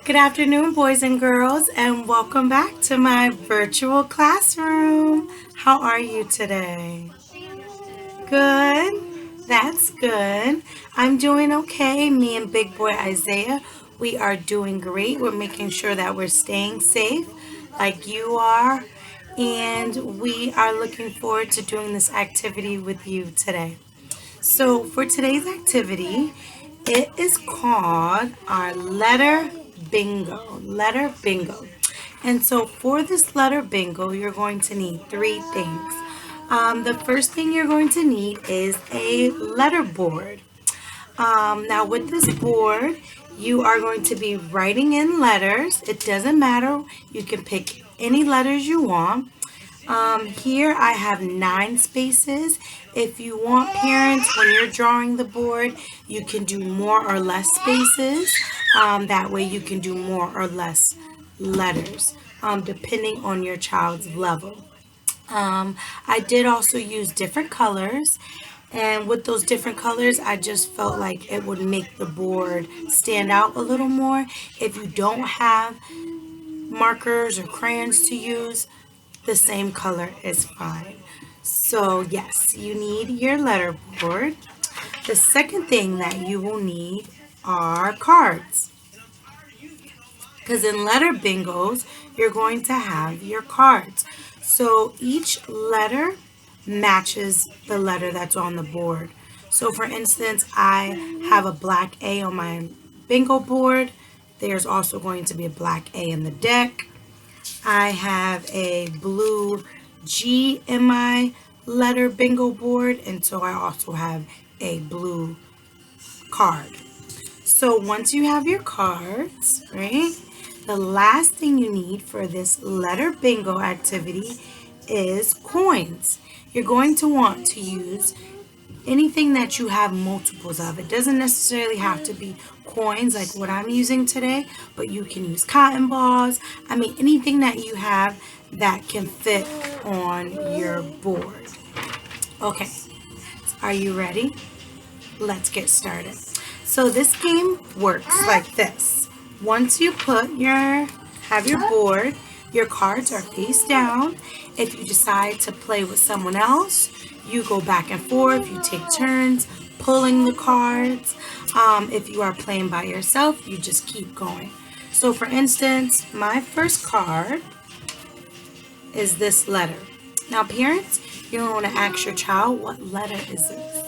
Good afternoon, boys and girls, and welcome back to my virtual classroom. How are you today? Good. That's good. I'm doing okay. Me and big boy Isaiah, we are doing great. We're making sure that we're staying safe like you are, and we are looking forward to doing this activity with you today. So, for today's activity, it is called our letter bingo. Letter bingo. And so, for this letter bingo, you're going to need three things. The first thing you're going to need is a letter board. Now, with this board, you are going to be writing in letters. It doesn't matter. You can pick any letters you want. Here I have 9 spaces. If you want parents, when you're drawing the board, you can do more or less spaces. That way you can do more or less letters, depending on your child's level. I did also use different colors. And with those different colors, I just felt like it would make the board stand out a little more. If you don't have markers or crayons to use, the same color is fine. So yes, you need your letter board. The second thing that you will need are cards. Because in letter bingos, you're going to have your cards. So each letter matches the letter that's on the board. So for instance, I have a black A on my bingo board. There's also going to be a black A in the deck. I have a blue G in my letter bingo board, and so I also have a blue card. So once you have your cards, right, the last thing you need for this letter bingo activity is coins. You're going to want to use anything that you have multiples of. It doesn't necessarily have to be coins like what I'm using today, but you can use cotton balls. I mean, anything that you have that can fit on your board. Okay, are you ready? Let's get started. So this game works like this. Once you have your board, your cards are face down. If you decide to play with someone else, you go back and forth. You take turns pulling the cards. If you are playing by yourself, you just keep going. So for instance, my first card is this letter. Now parents, you're going to ask your child, what letter is this?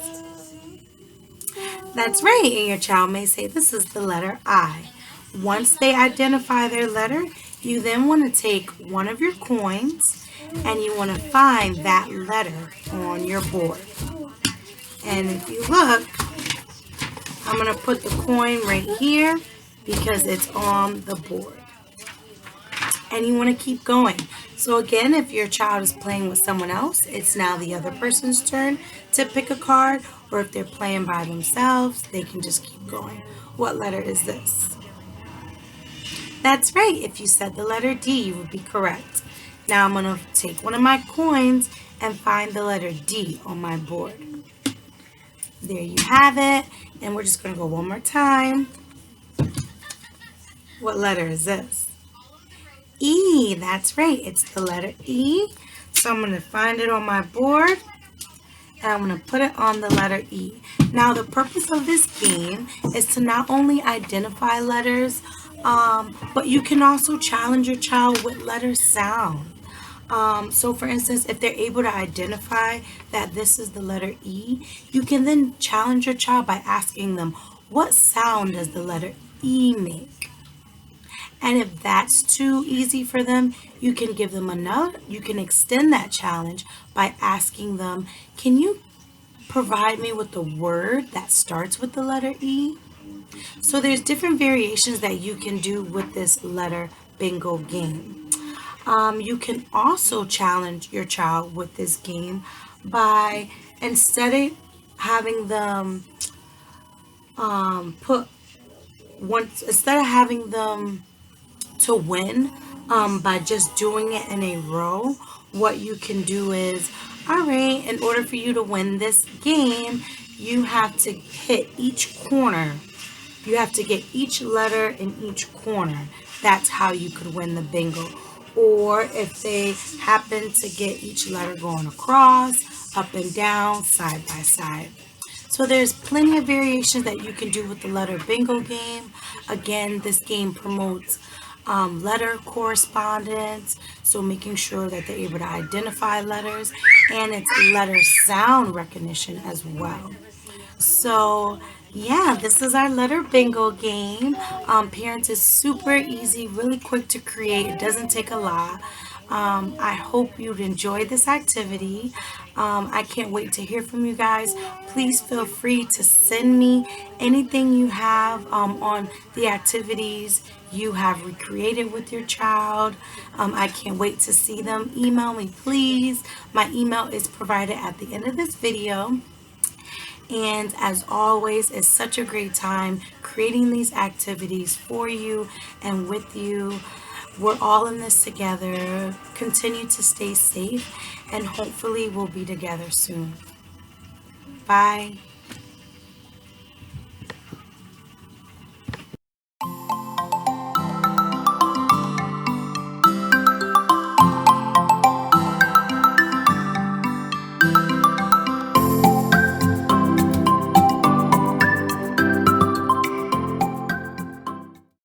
That's right, and your child may say this is the letter I. Once they identify their letter, you then want to take one of your coins and you want to find that letter on your board. And if you look, I'm going to put the coin right here because it's on the board. And you want to keep going. So again, if your child is playing with someone else, it's now the other person's turn to pick a card. Or if they're playing by themselves, they can just keep going. What letter is this? That's right. If you said the letter D, you would be correct. Now I'm going to take one of my coins and find the letter D on my board. There you have it. And we're just going to go one more time. What letter is this? E. That's right. It's the letter E. So I'm going to find it on my board. And I'm going to put it on the letter E. Now the purpose of this game is to not only identify letters, but you can also challenge your child with letter sound. So for instance, if they're able to identify that this is the letter E, you can then challenge your child by asking them, what sound does the letter E make? And if that's too easy for them, you can give them you can extend that challenge by asking them, can you provide me with the word that starts with the letter E? So there's different variations that you can do with this letter bingo game. You can also challenge your child with this game by instead of having them instead of having them to win by just doing it in a row, what you can do is, all right, in order for you to win this game, you have to hit each corner You have to get each letter in each corner. That's how you could win the bingo. Or if they happen to get each letter going across, up and down, side by side. So there's plenty of variations that you can do with the letter bingo game. Again, this game promotes letter correspondence, so making sure that they're able to identify letters, and it's letter sound recognition as well. So yeah, this is our letter bingo game. Parents is super easy, really quick to create. It doesn't take a lot. I hope you'd enjoy this activity. I can't wait to hear from you guys. Please feel free to send me anything you have on the activities you have recreated with your child. I can't wait to see them. Email me, please. My email is provided at the end of this video. And as always, it's such a great time creating these activities for you and with you. We're all in this together. Continue to stay safe, and hopefully we'll be together soon. Bye.